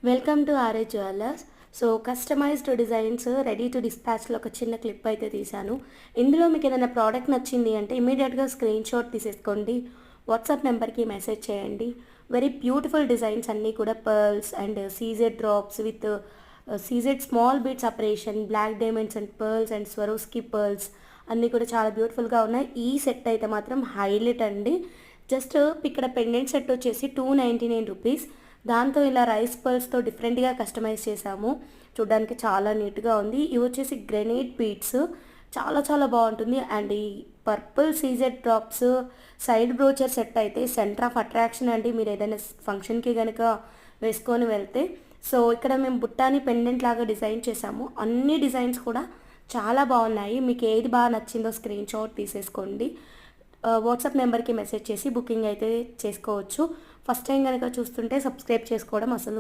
Welcome to RA Jewellers. So customised designs ready to డిస్పాచ్లో ఒక చిన్న క్లిప్ అయితే తీశాను. ఇందులో మీకు ఏదైనా ప్రోడక్ట్ నచ్చింది అంటే ఇమీడియట్గా స్క్రీన్ షాట్ తీసేసుకోండి, వాట్సాప్ నెంబర్కి మెసేజ్ చేయండి. వెరీ బ్యూటిఫుల్ డిజైన్స్ అన్నీ కూడా pearls and CZ drops with CZ small beads operation, black diamonds and pearls and Swarovski pearls అన్నీ కూడా చాలా బ్యూటిఫుల్గా ఉన్నాయి. ఈ సెట్ అయితే మాత్రం హైలైట్ అండి. జస్ట్ ఇక్కడ పెండెంట్ సెట్ వచ్చేసి 299 రూపీస్. దాంతో ఇలా రైస్ పర్ల్స్తో డిఫరెంట్గా కస్టమైజ్ చేశాము. చూడడానికి చాలా నీట్గా ఉంది. ఇవి వచ్చేసి గ్రెనైట్ బీడ్స్, చాలా చాలా బాగుంటుంది. అండ్ ఈ purple CZ drops side brochure set అయితే సెంటర్ ఆఫ్ అట్రాక్షన్ అండి, మీరు ఏదైనా ఫంక్షన్కి కనుక వేసుకొని వెళ్తే. సో ఇక్కడ మేము బుట్టాని పెండెంట్ లాగా డిజైన్ చేసాము. అన్ని డిజైన్స్ కూడా చాలా బాగున్నాయి. మీకు ఏది బాగా నచ్చిందో స్క్రీన్ షాట్ తీసేసుకోండి, వాట్సాప్ నెంబర్కి మెసేజ్ చేసి బుకింగ్ అయితే చేసుకోవచ్చు. ఫస్ట్ టైం కనుక చూస్తుంటే సబ్స్క్రైబ్ చేసుకోవడం అసలు